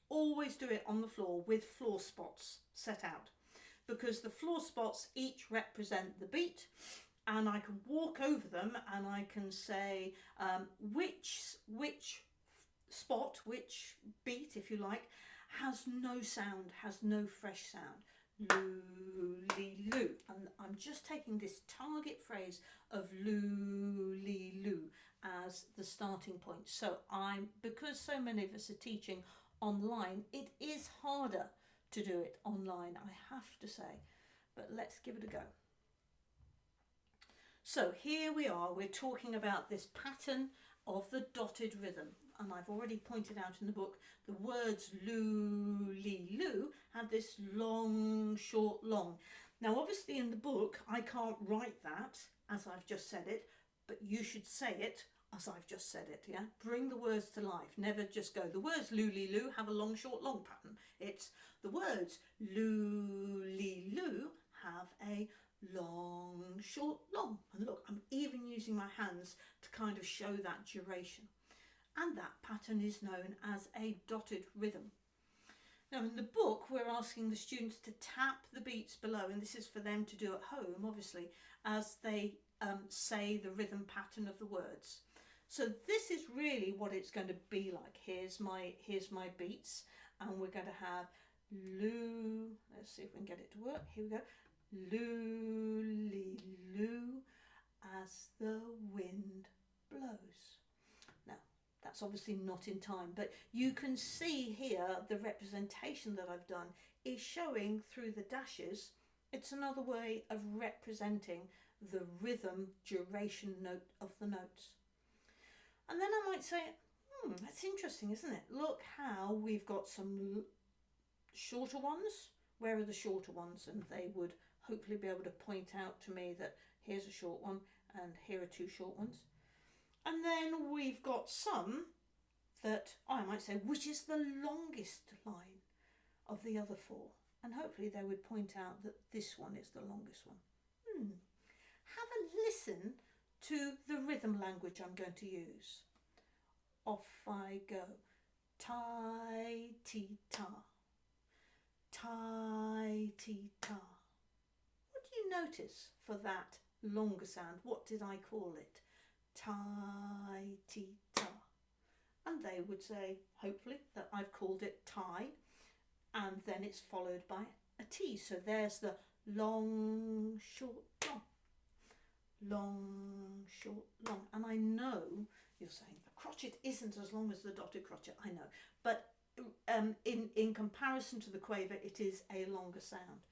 Always do it on the floor with floor spots set out, because the floor spots each represent the beat, and I can walk over them and I can say which spot, which beat, if you like, has no sound, has no fresh sound. Loo, lee, loo. And I'm just taking this target phrase of loo, lee, loo as the starting point. So because so many of us are teaching online, it is harder to do it online, I have to say, but let's give it a go. So here we are, we're talking about this pattern of the dotted rhythm, and I've already pointed out in the book the words loo, lee, loo have this long, short, long. Now obviously in the book I can't write that as I've just said it, but you should say it as I've just said it, yeah? Bring the words to life, never just go, the words loo, lee, loo have a long, short, long pattern. It's the words loo, lee, loo have a long, short, long. And look, I'm even using my hands to kind of show that duration. And that pattern is known as a dotted rhythm. Now in the book we're asking the students to tap the beats below, and this is for them to do at home obviously, as they say the rhythm pattern of the words. So this is really what it's going to be like. Here's my beats, and we're going to have loo, let's see if we can get it to work, here we go, loo, lee, loo, as the wind blows. Now that's obviously not in time, but you can see here the representation that I've done is showing through the dashes. It's another way of representing the rhythm duration note of the notes. And then I might say, that's interesting, isn't it? Look how we've got some shorter ones. Where are the shorter ones? And they would hopefully be able to point out to me that here's a short one and here are two short ones. And then we've got some that I might say, which is the longest line of the other four? And hopefully they would point out that this one is the longest one. Have a listen to the rhythm language I'm going to use. Off I go. Tie, ti, ta. Tie, ti, ta. What do you notice for that longer sound? What did I call it? Tie, ti, ta. And they would say, hopefully, that I've called it tie, and then it's followed by a T. So there's the long, short, long. Long, short, long. And I know you're saying the crotchet isn't as long as the dotted crotchet, I know, but in comparison to the quaver it is a longer sound.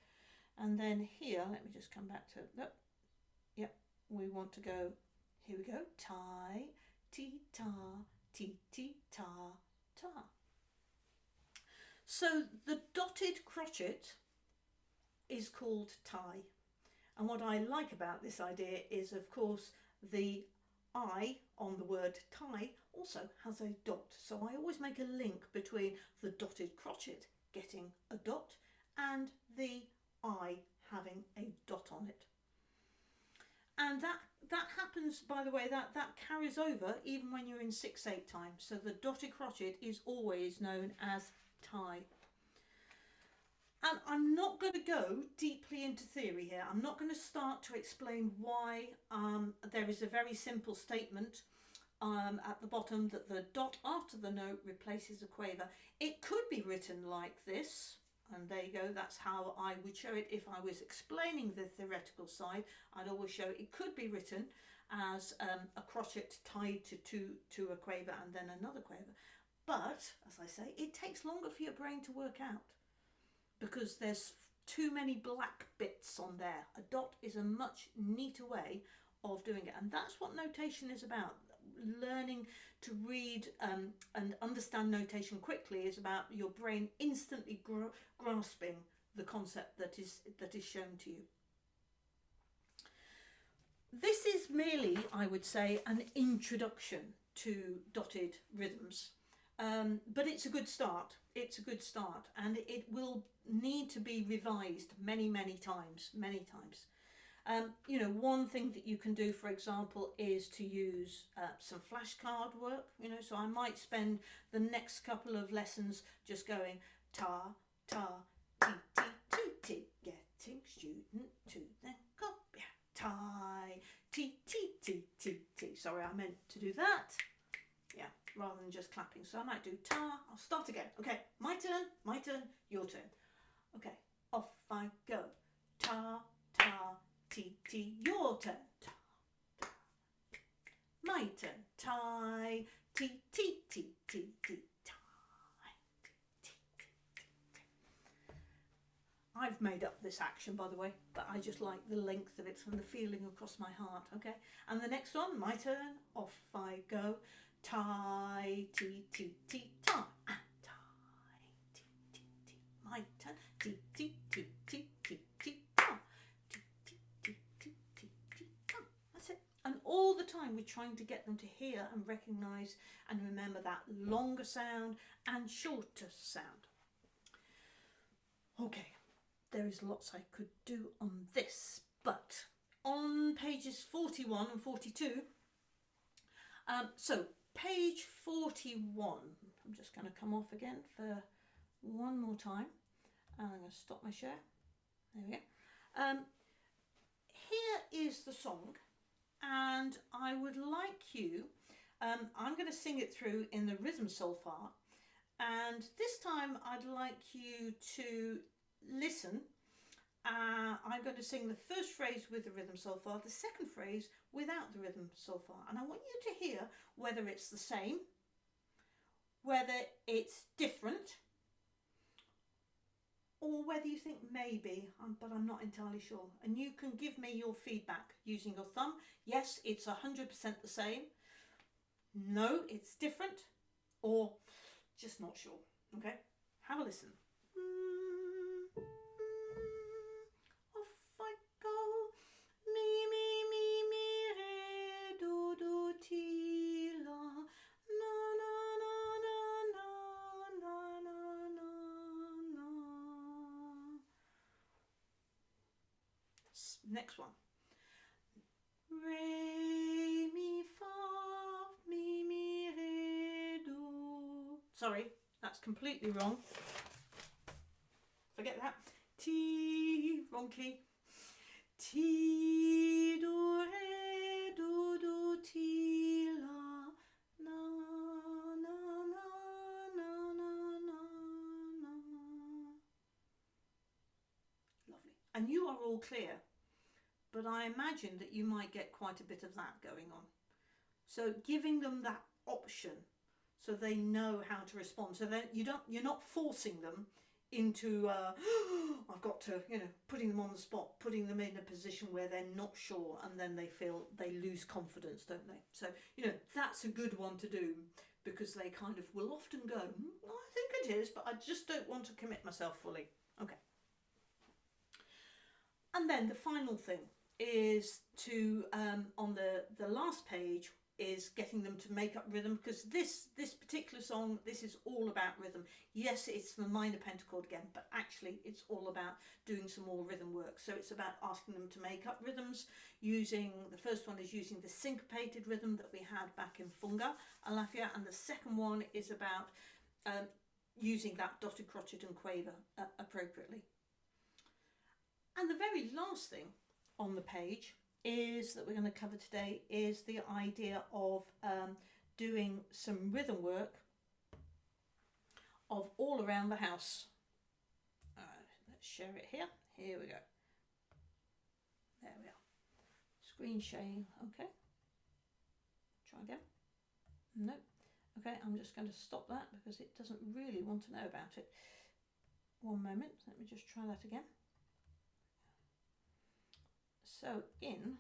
And then here, let me just come back to that. Yep, we want to go, here we go, tie, ti, ta, ti, ti, ta, ta. So the dotted crotchet is called tie. And what I like about this idea is, of course, the I on the word tie also has a dot. So I always make a link between the dotted crotchet getting a dot and the I having a dot on it. And that happens, by the way, that carries over even when you're in 6/8 time. So the dotted crotchet is always known as tie. And I'm not going to go deeply into theory here. I'm not going to start to explain why there is a very simple statement at the bottom that the dot after the note replaces a quaver. It could be written like this, and there you go, that's how I would show it if I was explaining the theoretical side. I'd always show it could be written as a crotchet tied to a quaver and then another quaver. But, as I say, it takes longer for your brain to work out, because there's too many black bits on there. A dot is a much neater way of doing it, and that's what notation is about. Learning to read and understand notation quickly is about your brain instantly grasping the concept that is shown to you. This is merely, I would say, an introduction to dotted rhythms. But it's a good start. It's a good start, and it will need to be revised many times. You know, one thing that you can do, for example, is to use some flashcard work, you know, so I might spend the next couple of lessons just going ta, ta, ti, ti, ti, ti, getting student to the copy, tie, ti, ti, ti, ti, ti. Sorry, I meant to do that. Yeah, rather than just clapping. So I might do ta, I'll start again. Okay, my turn, your turn. Okay, off I go. Ta, ta, ti, ti, your turn. Ta, ta. My turn. Tie, ti, ti, ti, ti, ti, tie. Ti, ti, ti, ti, ti. I've made up this action, by the way, but I just like the length of it and the feeling across my heart, okay? And the next one, my turn, off I go. Tie, ti, ti, ti, tie. Tie, ti, ti, ti. My turn. Ti, ti, ti, ti, ti, ti, tie. Ti, ti, ti, ti, ti, ti, tie. That's it. And all the time we're trying to get them to hear and recognise and remember that longer sound and shorter sound. Okay, there is lots I could do on this, but on pages 41 and 42, so page 41, I'm just going to come off again for one more time, and I'm going to stop my share. There we go. Here is the song, and I would like you, I'm going to sing it through in the rhythm solfa, and this time I'd like you to listen. I'm going to sing the first phrase with the rhythm solfa, the second phrase without the rhythm solfa, and I want you to hear whether it's the same, whether it's different, or whether you think maybe, but I'm not entirely sure. And you can give me your feedback using your thumb. Yes, it's 100% the same. No, it's different, or just not sure. Okay, have a listen. Next one. Re, mi, fa, mi, mi, re, do. Sorry, that's completely wrong. Forget that. Ti, wrong key. Ti, do, re, do, ti, la, na, na, na, na, na, na, na. Lovely. And you are all clear. But I imagine that you might get quite a bit of that going on. So giving them that option so they know how to respond. So that you're not forcing them into, I've got to, you know, putting them on the spot, putting them in a position where they're not sure, and then they lose confidence, don't they? So, you know, that's a good one to do, because they kind of will often go, well, I think it is, but I just don't want to commit myself fully. Okay. And then the final thing is to, on the last page, is getting them to make up rhythm, because this particular song, this is all about rhythm. Yes, it's the minor pentachord again, but actually it's all about doing some more rhythm work. So it's about asking them to make up rhythms using, the first one is using the syncopated rhythm that we had back in Funga Alafia, and the second one is about using that dotted crotchet and quaver appropriately. And the very last thing on the page is that we're going to cover today is the idea of doing some rhythm work of all around the house. Let's share it here. Here we go. There we are. Screen sharing. Okay. Try again. No. Okay, I'm just going to stop that because it doesn't really want to know about it. One moment. Let me just try that again. So in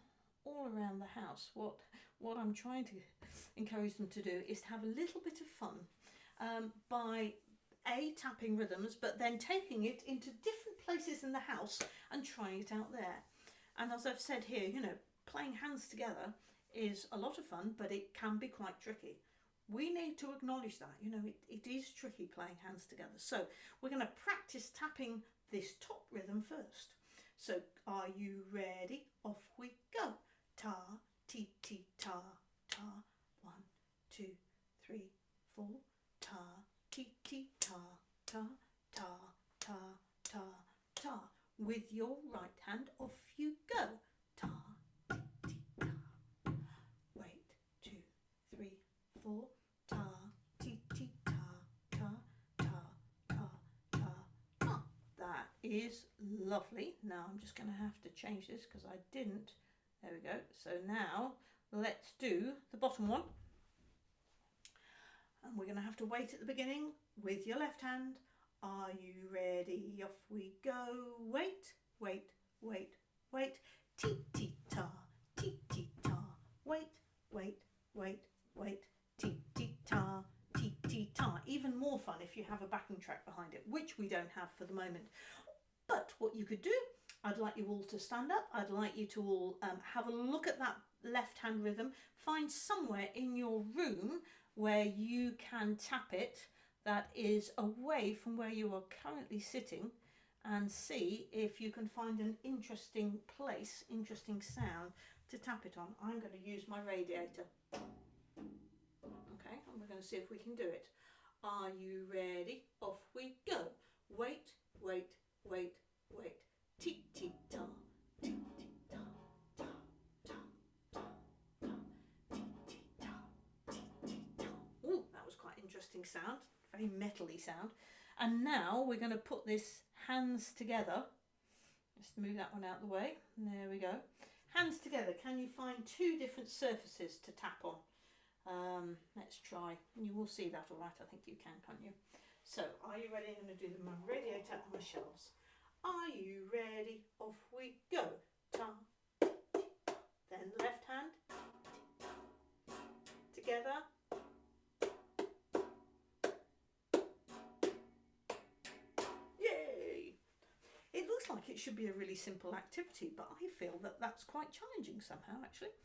all around the house, what I'm trying to encourage them to do is to have a little bit of fun by tapping rhythms, but then taking it into different places in the house and trying it out there. And as I've said here, you know, playing hands together is a lot of fun, but it can be quite tricky. We need to acknowledge that, you know, it is tricky playing hands together. So we're going to practice tapping this top rhythm first. So are you ready? Off we go. Ta, ti, ti, ta, ta. 1, 2, 3, 4. Ta, ti, ti, ta, ta, ta, ta, ta, ta. With your right hand, off you go. Ta, ti, ti, ta. Wait, 2, 3, 4. Ta, ti, ti, ta, ta, ta, ta, ta, ta. That is lovely. Now I'm just going to have to change this because I didn't. There we go. So now let's do the bottom one. And we're going to have to wait at the beginning with your left hand. Are you ready? Off we go. Wait, wait, wait, wait. Ti, ti, ta, ti, ti, ta. Wait, wait, wait, wait. Ti, ti, ta, ti, ti, ta. Even more fun if you have a backing track behind it, which we don't have for the moment. But what you could do, I'd like you all to stand up. I'd like you to all have a look at that left hand rhythm. Find somewhere in your room where you can tap it that is away from where you are currently sitting, and see if you can find an interesting place, interesting sound to tap it on. I'm going to use my radiator. Okay, and we're going to see if we can do it. Are you ready? Off we go. Wait, wait, wait, wait. Ti, ti, ta, ti, ti, ta, ta, ta, ta, ta, ti, ti, ta, ti, ti, ta. Oh, that was quite an interesting sound, very metally sound. And now we're going to put this hands together. Just move that one out of the way. There we go. Hands together. Can you find 2 different surfaces to tap on? Let's try. You will see that all right. I think you can, can't you? So, are you ready? I'm going to do my radiator and my shells. Are you ready? Off we go. Ta, then left hand together. Yay! It looks like it should be a really simple activity, but I feel that that's quite challenging somehow, actually.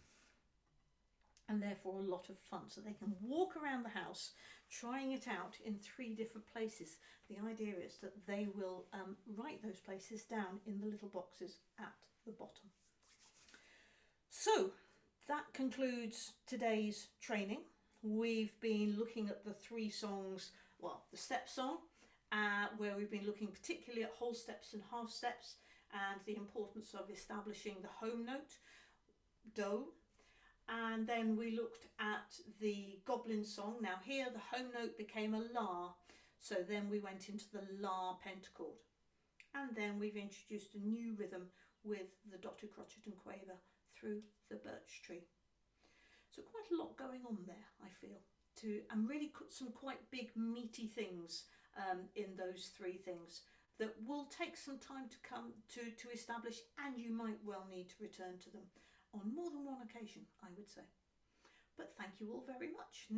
And therefore a lot of fun. So they can walk around the house trying it out in 3 different places. The idea is that they will write those places down in the little boxes at the bottom. So that concludes today's training. We've been looking at the 3 songs, well, the step song, where we've been looking particularly at whole steps and half steps and the importance of establishing the home note, do. And then we looked at the Goblin Song. Now here the home note became a La, so then we went into the La pentachord. And then we've introduced a new rhythm with the dotted crotchet and quaver through the Birch Tree. So quite a lot going on there, I feel, and really put some quite big meaty things in those 3 things that will take some time to come to establish, and you might well need to return to them on more than one occasion, I would say. But thank you all very much.